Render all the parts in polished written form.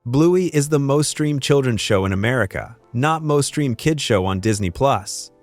Bluey is the most streamed children's show in America, not most streamed kids show on Disney+,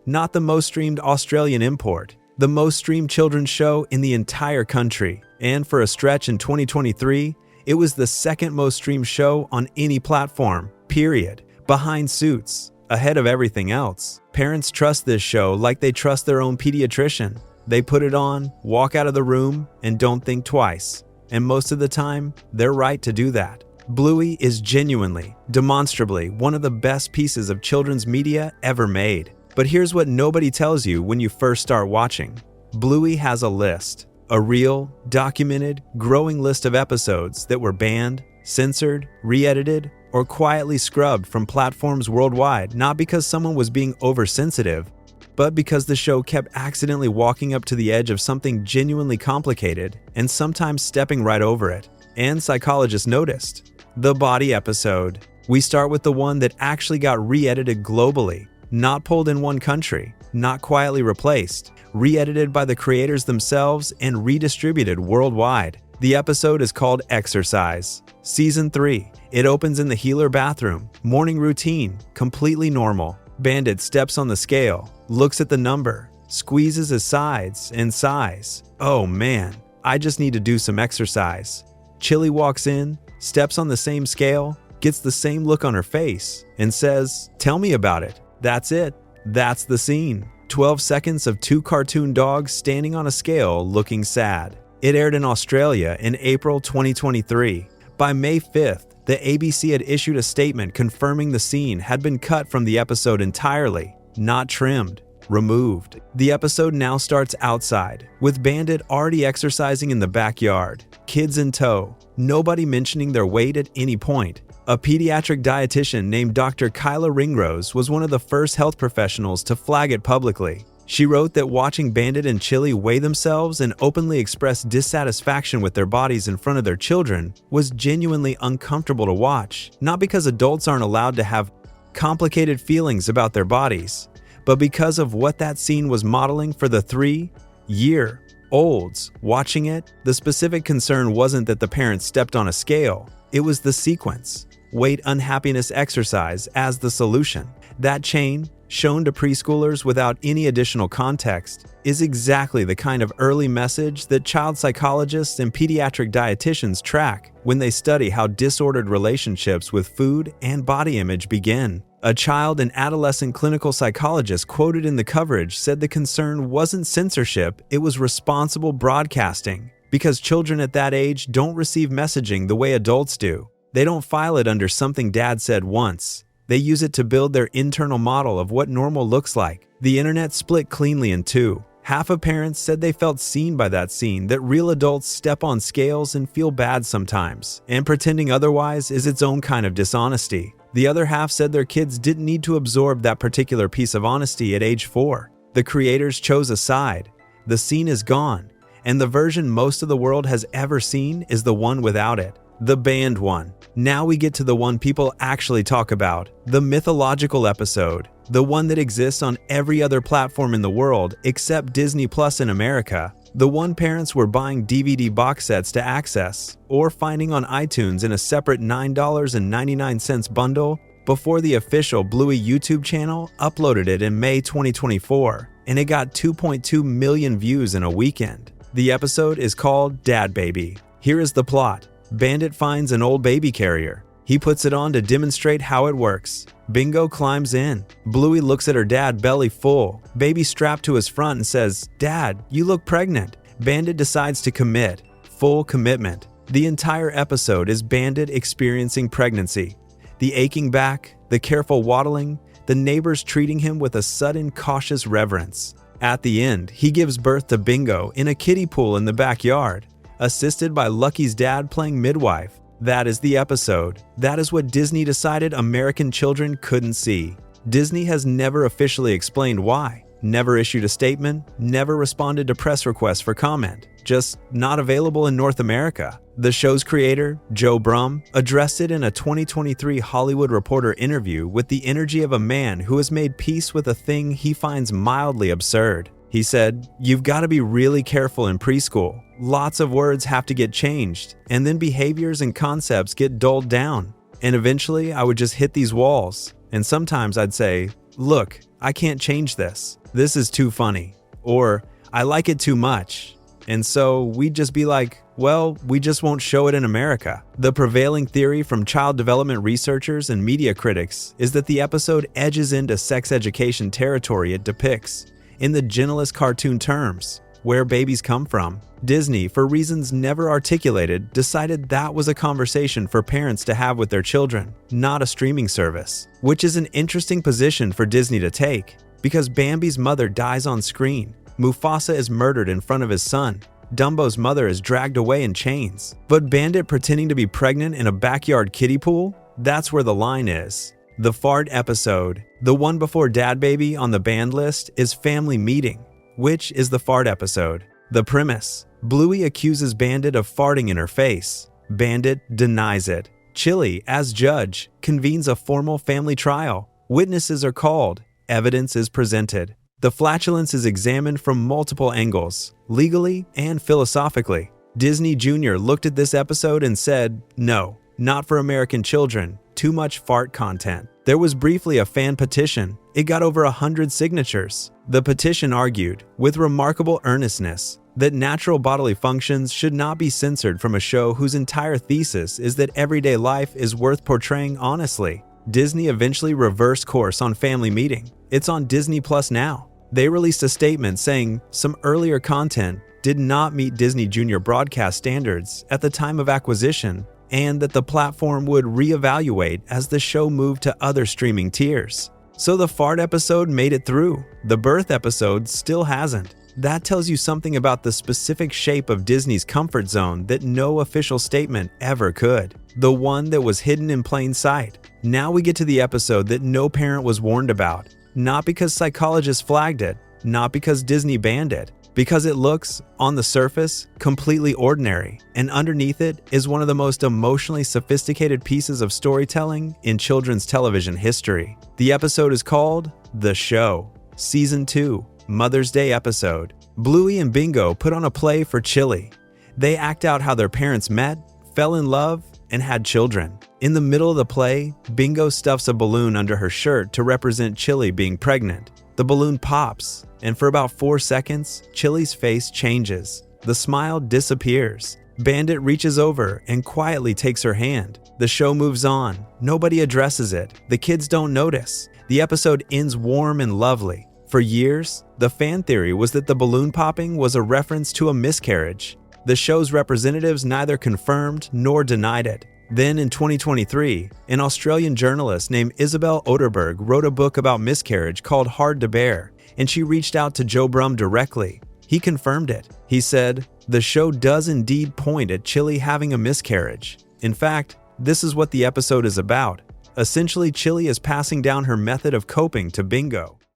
not the most streamed Australian import, the most streamed children's show in the entire country, and for a stretch in 2023, it was the second most streamed show on any platform, period, behind Suits, ahead of everything else. Parents trust this show like they trust their own pediatrician. They put it on, walk out of the room, and don't think twice. And most of the time, they're right to do that. Bluey is genuinely, demonstrably one of the best pieces of children's media ever made. But here's what nobody tells you when you first start watching. Bluey has a list. A real, documented, growing list of episodes that were banned, censored, re-edited, or quietly scrubbed from platforms worldwide, not because someone was being oversensitive, but because the show kept accidentally walking up to the edge of something genuinely complicated and sometimes stepping right over it. And psychologists noticed. The body episode. We start with the one that actually got re-edited globally, not pulled in one country, not quietly replaced, re-edited by the creators themselves and redistributed worldwide. The episode is called Exercise. Season 3. It opens in the healer bathroom. Morning routine. Completely normal. Bandit steps on the scale, looks at the number, squeezes his sides, and sighs. Oh man, I just need to do some exercise. Chili walks in, steps on the same scale, gets the same look on her face, and says, "Tell me about it." That's it. That's the scene. 12 seconds of two cartoon dogs standing on a scale looking sad. It aired in Australia in April 2023. By May 5th, the ABC had issued a statement confirming the scene had been cut from the episode entirely, not trimmed, removed. The episode now starts outside, with Bandit already exercising in the backyard, kids in tow, nobody mentioning their weight at any point. A pediatric dietitian named Dr. Kyla Ringrose was one of the first health professionals to flag it publicly. She wrote that watching Bandit and Chili weigh themselves and openly express dissatisfaction with their bodies in front of their children was genuinely uncomfortable to watch, not because adults aren't allowed to have complicated feelings about their bodies, but because of what that scene was modeling for the 3-year-olds watching it. The specific concern wasn't that the parents stepped on a scale, it was the sequence. Weight unhappiness exercise as the solution. That chain, shown to preschoolers without any additional context, is exactly the kind of early message that child psychologists and pediatric dietitians track when they study how disordered relationships with food and body image begin. A child and adolescent clinical psychologist quoted in the coverage said the concern wasn't censorship, it was responsible broadcasting, because children at that age don't receive messaging the way adults do. They don't file it under something dad said once. They use it to build their internal model of what normal looks like. The internet split cleanly in two. Half of parents said they felt seen by that scene, that real adults step on scales and feel bad sometimes, and pretending otherwise is its own kind of dishonesty. The other half said their kids didn't need to absorb that particular piece of honesty at age 4. The creators chose a side. The scene is gone, and the version most of the world has ever seen is the one without it. The banned one. Now we get to the one people actually talk about, the mythological episode, the one that exists on every other platform in the world except Disney Plus in America, the one parents were buying DVD box sets to access, or finding on iTunes in a separate $9.99 bundle before the official Bluey YouTube channel uploaded it in May 2024, and it got 2.2 million views in a weekend. The episode is called Dad Baby. Here is the plot. Bandit finds an old baby carrier. He puts it on to demonstrate how it works. Bingo climbs in. Bluey looks at her dad belly full, baby strapped to his front, and says, "Dad, you look pregnant." Bandit decides to commit. Full commitment. The entire episode is Bandit experiencing pregnancy. The aching back, the careful waddling, the neighbors treating him with a sudden cautious reverence. At the end, he gives birth to Bingo in a kiddie pool in the backyard, assisted by Lucky's dad playing midwife. That is the episode. That is what Disney decided American children couldn't see. Disney has never officially explained why, never issued a statement, never responded to press requests for comment, just not available in North America. The show's creator, Joe Brum, addressed it in a 2023 Hollywood Reporter interview with the energy of a man who has made peace with a thing he finds mildly absurd. He said, "You've got to be really careful in preschool. Lots of words have to get changed, and then behaviors and concepts get dulled down. And eventually, I would just hit these walls. And sometimes I'd say, look, I can't change this. This is too funny. Or, I like it too much. And so we'd just be like, well, we just won't show it in America. The prevailing theory from child development researchers and media critics is that the episode edges into sex education territory it depicts, in the gentlest cartoon terms, where babies come from. Disney, for reasons never articulated, decided that was a conversation for parents to have with their children, not a streaming service. Which is an interesting position for Disney to take, because Bambi's mother dies on screen, Mufasa is murdered in front of his son, Dumbo's mother is dragged away in chains. But Bandit pretending to be pregnant in a backyard kiddie pool? That's where the line is. The fart episode, the one before Dad Baby on the banned list, is Family Meeting, which is the fart episode. The premise: Bluey accuses Bandit of farting in her face. Bandit denies it. Chili, as judge, convenes a formal family trial. Witnesses are called. Evidence is presented. The flatulence is examined from multiple angles, legally and philosophically. Disney Jr. looked at this episode and said, no, not for American children, too much fart content. There was briefly a fan petition. It got over 100 signatures. The petition argued, with remarkable earnestness, that natural bodily functions should not be censored from a show whose entire thesis is that everyday life is worth portraying honestly. Disney eventually reversed course on Family Meeting. It's on Disney Plus now. They released a statement saying some earlier content did not meet Disney Junior broadcast standards at the time of acquisition, and that the platform would reevaluate as the show moved to other streaming tiers. So the fart episode made it through. The birth episode still hasn't. That tells you something about the specific shape of Disney's comfort zone that no official statement ever could. The one that was hidden in plain sight. Now we get to the episode that no parent was warned about. Not because psychologists flagged it, not because Disney banned it, because it looks, on the surface, completely ordinary, and underneath it is one of the most emotionally sophisticated pieces of storytelling in children's television history. The episode is called The Show, Season 2, Mother's Day episode. Bluey and Bingo put on a play for Chili. They act out how their parents met, fell in love, and had children. In the middle of the play, Bingo stuffs a balloon under her shirt to represent Chili being pregnant. The balloon pops, and for about 4 seconds, Chili's face changes. The smile disappears. Bandit reaches over and quietly takes her hand. The show moves on. Nobody addresses it. The kids don't notice. The episode ends warm and lovely. For years, the fan theory was that the balloon popping was a reference to a miscarriage. The show's representatives neither confirmed nor denied it. Then in 2023, an Australian journalist named Isabel Oderberg wrote a book about miscarriage called Hard to Bear, and she reached out to Joe Brumm directly. He confirmed it. He said, the show does indeed point at Chili having a miscarriage. In fact, this is what the episode is about. Essentially, Chili is passing down her method of coping to Bingo.